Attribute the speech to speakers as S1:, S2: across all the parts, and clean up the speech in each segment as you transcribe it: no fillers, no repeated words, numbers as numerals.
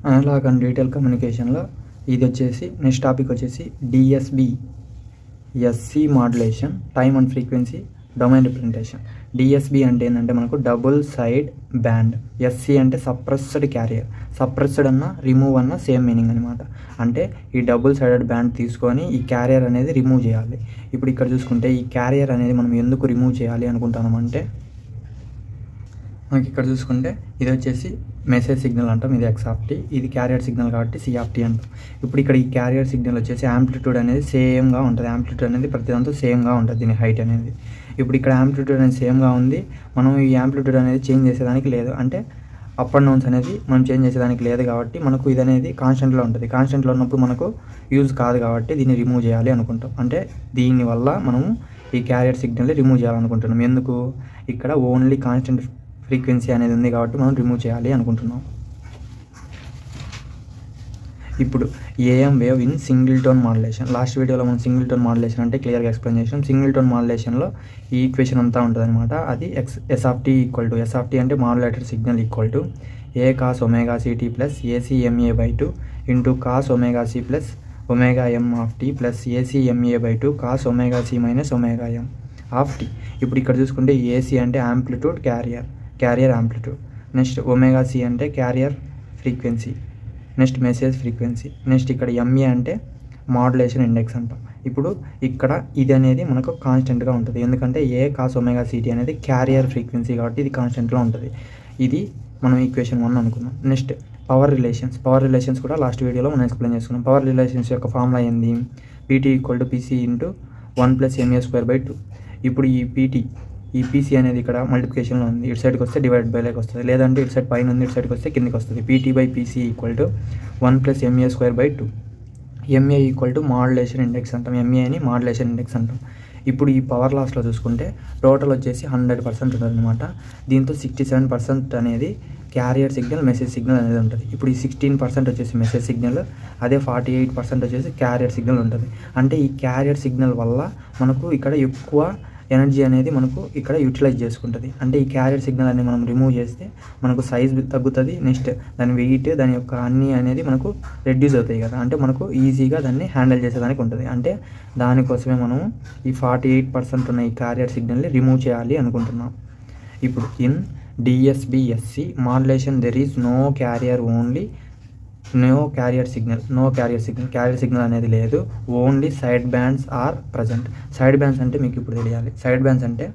S1: Analogue and digital కమ్యూనికేషన్లో ఇది వచ్చేసి నెక్స్ట్ టాపిక్ వచ్చేసి DSB SC modulation time and frequency domain representation. DSB అంటే ఏంటంటే మనకు డబుల్ సైడ్ బ్యాండ్, ఎస్సి అంటే సప్రెస్డ్ క్యారియర్. సప్రెస్డ్ అన్న రిమూవ్ అన్న సేమ్ మీనింగ్ అనమాట. అంటే ఈ డబుల్ సైడెడ్ బ్యాండ్ తీసుకొని ఈ క్యారియర్ అనేది రిమూవ్ చేయాలి. ఇప్పుడు ఇక్కడ చూసుకుంటే ఈ క్యారియర్ అనేది మనం ఎందుకు రిమూవ్ చేయాలి అనుకుంటున్నామంటే, మనకి ఇక్కడ చూసుకుంటే ఇది వచ్చేసి మెసేజ్ సిగ్నల్ అంటాం, ఇది ఎక్స్, ఇది క్యారియర్ సిగ్నల్ కాబట్టి సి అంటాం. ఇప్పుడు ఇక్కడ ఈ క్యారియర్ సిగ్నల్ వచ్చేసి యాంప్లిట్యూడ్ అనేది సేమ్గా ఉంటుంది. యాంప్లిట్యూడ్ అనేది ప్రతి దాంతో సేమ్గా ఉంటుంది, దీని హైట్ అనేది. ఇప్పుడు ఇక్కడ యాంప్లిట్యూడ్ అనేది సేమ్గా ఉంది, మనం ఈ యాంప్లిట్యూడ్ అనేది చేంజ్ చేసేదానికి లేదు. అంటే అప్ అండ్ డౌన్స్ అనేది మనం చేంజ్ చేసేదానికి లేదు కాబట్టి మనకు ఇది అనేది కాన్స్టెంట్లో ఉంటుంది. కాన్స్టెంట్లో ఉన్నప్పుడు మనకు యూజ్ కాదు కాబట్టి దీన్ని రిమూవ్ చేయాలి అనుకుంటాం. అంటే దీనివల్ల మనము ఈ క్యారియర్ సిగ్నల్ని రిమూవ్ చేయాలనుకుంటున్నాం. ఎందుకు, ఇక్కడ ఓన్లీ కాన్స్టెంట్ ఫ్రీక్వెన్సీ అనేది ఉంది కాబట్టి మనం రిమూవ్ చేయాలి అనుకుంటున్నాం. ఇప్పుడు AM wave in single tone modulation. Last వీడియోలో మనం సింగిల్ టోన్ మాడ్యులేషన్ అంటే క్లియర్గా ఎక్స్ప్లెయిన్ చేసాం. సింగిల్ టోన్ మాడ్యులేషన్లో ఈ ఈక్వేషన్ అంతా ఉంటుంది అనమాట. అది ఎస్ఆఫ్టీ ఈక్వల్ టు, ఎస్ఆఫ్టీ అంటే modulator signal equal to A cos omega C T plus ఏసీఎంఏ/2 into cos omega C plus omega M of T plus ఏసీఎంఏ/2 cos omega C minus omega M of T. ఇప్పుడు ఇక్కడ చూసుకుంటే ఏసీ అంటే amplitude, carrier amplitude. Next omega C అంటే carrier frequency, next message frequency. Next ఇక్కడ MA అంటే modulation index అంటాం. ఇప్పుడు ఇక్కడ ఇది అనేది మనకు కాన్స్టెంట్గా ఉంటుంది, ఎందుకంటే ఏ కాస్ ఒమేగా సిటీ అనేది క్యారియర్ ఫ్రీక్వెన్సీ కాబట్టి ఇది కాన్స్టెంట్లో ఉంటుంది. ఇది మనం ఈక్వేషన్ 1 అనుకున్నాం. నెక్స్ట్ పవర్ రిలేషన్స్ కూడా లాస్ట్ వీడియోలో మనం ఎక్స్ప్లెయిన్ చేసుకున్నాం. పవర్ రిలేషన్స్ యొక్క ఫార్ములా ఏంది, PT equal to PC into 1 + MA²/2. ఇప్పుడు ఈ పీసీ అనేది ఇక్కడ మల్టిప్లికేషన్లో ఉంది, ఇటు సైడ్కి వస్తే డివైడ్ బై లైక్ వస్తుంది, లేదంటే ఇటు సైడ్ పైన ఉంది, ఇటు సైడ్కి వస్తే కిందికి వస్తుంది. పీటీ/పీసీ equal to 1 + MA²/2. MA equal to modulation index అంటాం, ఎంఏ అని మాడ్యులేషన్ ఇండెక్స్ అంటాం. ఇప్పుడు ఈ పవర్ లాస్లో చూసుకుంటే టోటల్ వచ్చేసి 100% ఉంటుంది అనమాట. దీంతో 67% అనేది క్యారియర్ సిగ్నల్, మెసేజ్ సిగ్నల్ అనేది ఉంటుంది. ఇప్పుడు ఈ 16% వచ్చేసి మెసేజ్ సిగ్నల్, అదే 48% వచ్చేసి క్యారియర్ సిగ్నల్ ఉంటుంది. అంటే ఈ క్యారియర్ సిగ్నల్ వల్ల మనకు ఇక్కడ ఎక్కువ ఎనర్జీ అనేది మనకు ఇక్కడ యూటిలైజ్ చేసుకుంటుంది. అంటే ఈ క్యారియర్ సిగ్నల్ అనేది మనం రిమూవ్ చేస్తే మనకు సైజ్ తగ్గుతుంది, నెక్స్ట్ దాని వెయిట్, దాని యొక్క అన్నీ అనేది మనకు రెడ్యూస్ అవుతాయి కదా. అంటే మనకు ఈజీగా దాన్ని హ్యాండిల్ చేసేదానికి ఉంటుంది. అంటే దానికోసమే మనము ఈ 48% ఉన్న ఈ క్యారియర్ సిగ్నల్ని రిమూవ్ చేయాలి అనుకుంటున్నాం. ఇప్పుడు in DSBSC modulation there is no carrier signal అనేది లేదు, only side bands are present. Side bands అంటే మీకు ఇప్పుడు తెలియాలి. సైడ్ బ్యాండ్స్ అంటే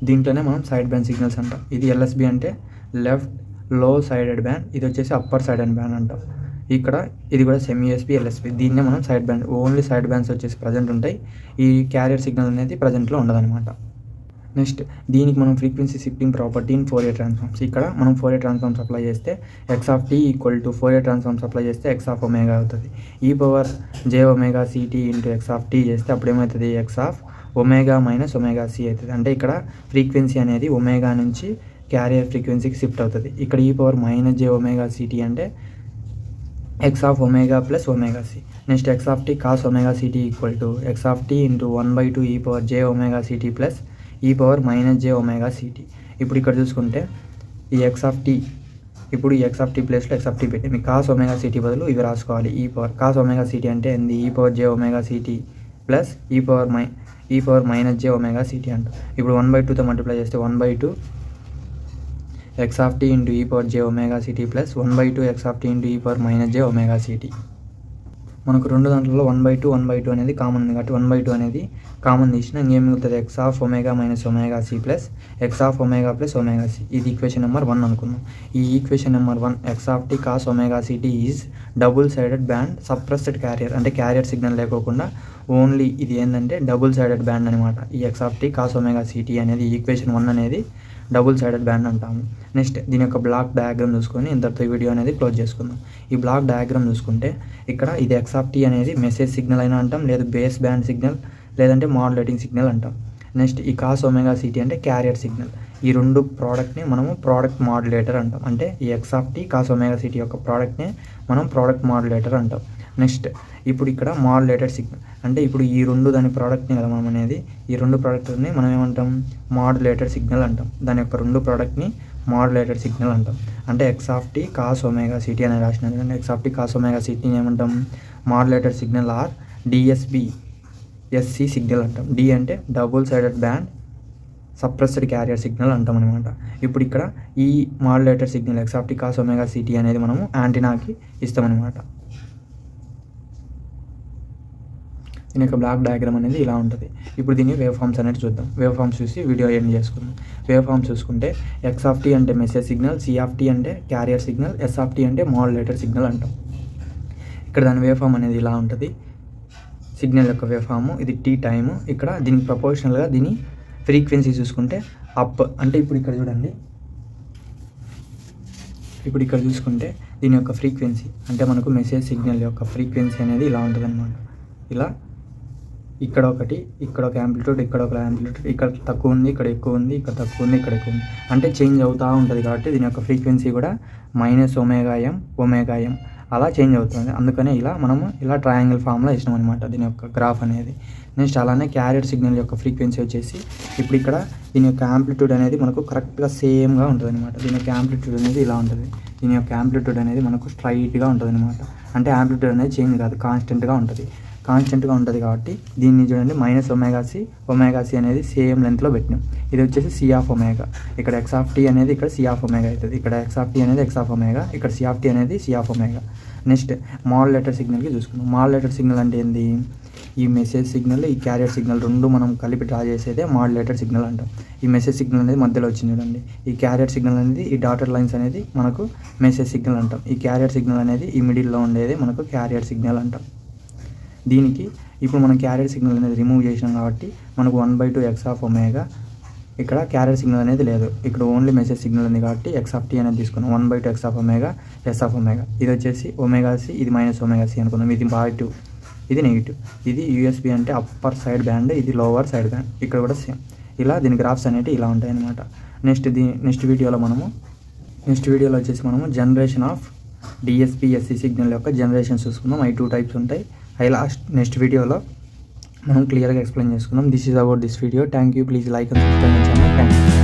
S1: దీంట్లోనే మనం సైడ్ బ్యాండ్ సిగ్నల్స్ అంటాం. ఇది ఎల్ఎస్బి అంటే లెఫ్ట్ లో సైడెడ్ బ్యాండ్, ఇది వచ్చేసి అప్పర్ సైడెడ్ బ్యాండ్ అంటాం. ఇక్కడ ఇది కూడా సెమీ ఎస్బి, ఎల్ఎస్బి, దీన్నే మనం side band. Only side bands వచ్చేసి ప్రజెంట్ ఉంటాయి, ఈ క్యారియర్ సిగ్నల్ అనేది ప్రజెంట్లో ఉండదన్నమాట. నెక్స్ట్ దీనికి మనం frequency shifting property in Fourier transforms. ఇక్కడ మనం ఫోరియర్ ట్రాన్స్ఫార్మ్స్ అప్లై చేస్తే x equal to Fourier transforms apply చేస్తే ఎక్స్ ఒమేగా అవుతుంది. e⁻j⍵ ct ఇంటూ ఎక్స్ చేస్తే అప్పుడు ఏమవుతుంది, x omega minus omega c అవుతుంది. అంటే ఇక్కడ ఫ్రీక్వెన్సీ అనేది ఒమేగా నుంచి క్యారియర్ ఫ్రీక్వెన్సీకి షిఫ్ట్ అవుతుంది. ఇక్కడ e⁻ j⍵ct అంటే x omega plus omega c. Next x cos omega c t equal to x into 1/2 e⁻j⍵ct plus e⁻−j⍵ct. ఇప్పుడు ఇక్కడ చూసుకుంటే ఈ ఇప్పుడు ఈ ఎక్స్ ప్లేస్లో ఎక్స్ పెట్టి మీ కాస్ ఒమేగా సిటీ బదులు ఇవి రాసుకోవాలి. కాస్ ఒమేగా సిటీ అంటే ఏంది, e⁻j⍵ct ప్లస్ e⁻−j⍵ct అంట. ఇప్పుడు 1/2తో మల్టిప్లై చేస్తే 1/2 X into e⁻j⍵ct plus 1/2 X into e⁻−j⍵ct. మనకు రెండు దాంట్లో 1/2 అనేది కామన్ ఉంది కాబట్టి 1/2 అనేది కామన్ తీసిన ఇంకేం మిగులుతుంది, x omega minus omega C plus x omega plus omega c. ఇది ఈక్వేషన్ నెంబర్ 1 అనుకుందాం. ఈ equation number 1 x cos omega c t is double sided band suppressed carrier. అంటే క్యారియర్ సిగ్నల్ లేకోకుండా ఓన్లీ ఇది ఏంటంటే డబుల్ సైడెడ్ బ్యాండ్ అనమాట. ఈ x cos omega city అనేది ఈక్వేషన్ 1 అనేది డబుల్ సైడెడ్ బ్యాండ్ అంటాము. నెక్స్ట్ దీని యొక్క బ్లాక్ డయాగ్రామ్ చూసుకొని ఇంతటితో ఈ వీడియో అనేది క్లోజ్ చేసుకుందాం. ఈ బ్లాక్ డయాగ్రామ్ చూసుకుంటే ఇక్కడ ఇది ఎక్స్ అనేది మెసేజ్ సిగ్నల్ అయినా అంటాం, లేదా బేస్ బ్యాండ్ సిగ్నల్, లేదంటే మాడ్యులేటింగ్ సిగ్నల్ అంటాం. నెక్స్ట్ ఈ కాస్ ఒమేగా సిటీ అంటే క్యారియర్ సిగ్నల్. ఈ రెండు ప్రోడక్ట్ని మనము ప్రోడక్ట్ మాడ్యులేటర్ అంటాం. అంటే ఈ ఎక్స్ కాస్ ఒమేగా సిటీ యొక్క ప్రోడక్ట్ని మనం ప్రోడక్ట్ మాడ్యులేటర్ అంటాం. నెక్స్ట్ ఇప్పుడు ఇక్కడ మాడ్యులేటెడ్ సిగ్నల్ అంటే ఇప్పుడు ఈ రెండు దాని ప్రోడక్ట్ని కదా మనం అనేది, ఈ రెండు ప్రోడక్ట్ని మనం ఏమంటాం, మాడ్యులేటెడ్ సిగ్నల్ అంటాం. దాని యొక్క రెండు ప్రోడక్ట్ని మాడ్యులేటెడ్ సిగ్నల్ అంటాం. అంటే x of t cos omega city అనేది రాసినారు కానీ x of t cos omega సిటీని ఏమంటాం modulated signal or DSB SC signal అంటాం. డి అంటే double sided band suppressed carrier signal అంటాం అనమాట. ఇప్పుడు ఇక్కడ ఈ modulated signal x of t cos omega city అనేది మనము యాంటీనాకి ఇస్తామన్నమాట. దీని యొక్క బ్లాక్ డయాగ్రామ్ అనేది ఇలా ఉంటుంది. ఇప్పుడు దీన్ని వేవ్ ఫామ్స్ అనేది చూద్దాం. వేవ్ ఫామ్స్ చూసి వీడియో ఎండ్ చేసుకుందాం. వేవ్ ఫామ్స్ చూసుకుంటే ఎక్స్ ఆఫ్ టీ అంటే message signal, C of T అంటే carrier signal, S of T అంటే మాడ్యులేటెడ్ సిగ్నల్ అంటాం. ఇక్కడ దాని వేవ్ ఫామ్ అనేది ఇలా ఉంటుంది. సిగ్నల్ యొక్క వేవ్ ఫామ్ ఇది టీ టైము. ఇక్కడ దీనికి ప్రపోర్షనల్గా దీని ఫ్రీక్వెన్సీ చూసుకుంటే అప్ అంటే ఇప్పుడు ఇక్కడ చూడండి, ఇప్పుడు ఇక్కడ చూసుకుంటే దీని యొక్క ఫ్రీక్వెన్సీ అంటే మనకు మెసేజ్ సిగ్నల్ యొక్క ఫ్రీక్వెన్సీ అనేది ఇలా ఉంటుంది అనమాట. ఇలా ఇక్కడ ఒకటి, ఇక్కడ ఒక యాంప్లిట్యూడ్, ఇక్కడ ఒక యాంప్లిట్యూడ్, ఇక్కడ తక్కువ ఉంది, ఇక్కడ ఎక్కువ ఉంది, ఇక్కడ తక్కువ ఉంది, ఇక్కడ ఎక్కువ ఉంది, అంటే చేంజ్ అవుతూ ఉంటుంది. కాబట్టి దీని యొక్క ఫ్రీక్వెన్సీ కూడా -ωm అలా చేంజ్ అవుతుంది. అందుకనే ఇలా మనము ఇలా ట్రయాంగిల్ ఫామ్లో ఇచ్చినాం అనమాట దీని యొక్క గ్రాఫ్ అనేది. నెక్స్ట్ అలానే క్యారియర్ సిగ్నల్ యొక్క ఫ్రీక్వెన్సీ వచ్చేసి ఇప్పుడు ఇక్కడ దీని యొక్క యాంప్లిట్యూడ్ అనేది మనకు కరెక్ట్గా సేమ్గా ఉంటుంది అనమాట. దీని యొక్క యాంప్లిట్యూడ్ అనేది ఇలా ఉంటుంది. దీని యొక్క యాంప్లిట్యూడ్ అనేది మనకు స్ట్రైట్గా ఉంటుంది అనమాట. అంటే యాంప్లిట్యూడ్ అనేది చేంజ్ కాదు, కాన్స్టెంట్గా ఉంటుంది. కాన్స్టెంట్గా ఉంటుంది కాబట్టి దీన్ని చూడండి -ωc అనేది సేమ్ లెంత్లో పెట్టినాం. ఇది వచ్చేసి సి ఆఫ్ ఒమేగా. ఇక్కడ ఎక్స్ ఆఫ్ టీ అనేది ఇక్కడ సి ఆఫ్ ఒమేగా అవుతుంది. ఇక్కడ ఎక్స్ ఆఫ్ టీ అనేది ఎక్స్ ఆఫ్ ఒమేగా, ఇక్కడ సి ఆఫ్ టీ అనేది C of omega. Next modulated సిగ్నల్కి చూసుకుందాం. మాడ్యులేటెడ్ సిగ్నల్ అంటే ఏంది, ఈ మెసేజ్ సిగ్నల్ ఈ క్యారియర్ సిగ్నల్ రెండు మనం కలిపి డ్రా చేసేదే మాడ్యులేటెడ్ సిగ్నల్ అంటాం. ఈ మెసేజ్ సిగ్నల్ అనేది మధ్యలో వచ్చింది చూడండి. ఈ క్యారియర్ సిగ్నల్ అనేది ఈ డాటెడ్ లైన్స్ అనేది మనకు మెసేజ్ సిగ్నల్ అంటాం. ఈ క్యారియర్ సిగ్నల్ అనేది ఈ మిడిల్లో ఉండేది మనకు క్యారియర్ సిగ్నల్ అంటాం. దీనికి ఇప్పుడు మనం క్యారియర్ సిగ్నల్ అనేది రిమూవ్ చేసినాం కాబట్టి మనకు 1/2 ఎక్స్ ఆఫ్ ఒమేగా, ఇక్కడ క్యారియర్ సిగ్నల్ అనేది లేదు, ఇక్కడ ఓన్లీ మెసేజ్ సిగ్నల్ ఉంది కాబట్టి ఎక్స్ ఆఫ్ టీ అనేది తీసుకున్నాం. 1/2 x of omega s of omega. ఇది వచ్చేసి ఒమేగా సి, ఇది -ωc అనుకుందాం. ఇది పాజిటివ్, ఇది నెగిటివ్. ఇది యూఎస్బి అంటే అప్పర్ సైడ్ బ్యాండ్, ఇది లోవర్ సైడ్ బ్యాండ్. ఇక్కడ కూడా సేమ్. ఇలా దీని గ్రాఫ్స్ అనేవి ఇలా ఉంటాయి అన్నమాట. నెక్స్ట్ వీడియోలో వచ్చేసి మనము generation of DSP SC signal యొక్క జనరేషన్స్ చూసుకుందాం. 2 టైప్స్ ఉంటాయి. నెక్స్ట్ వీడియోలో మనం క్లియర్గా ఎక్స్ప్లెయిన్ చేసుకుందాం. This is about this video. Thank you. Please like and subscribe my channel. Thank you.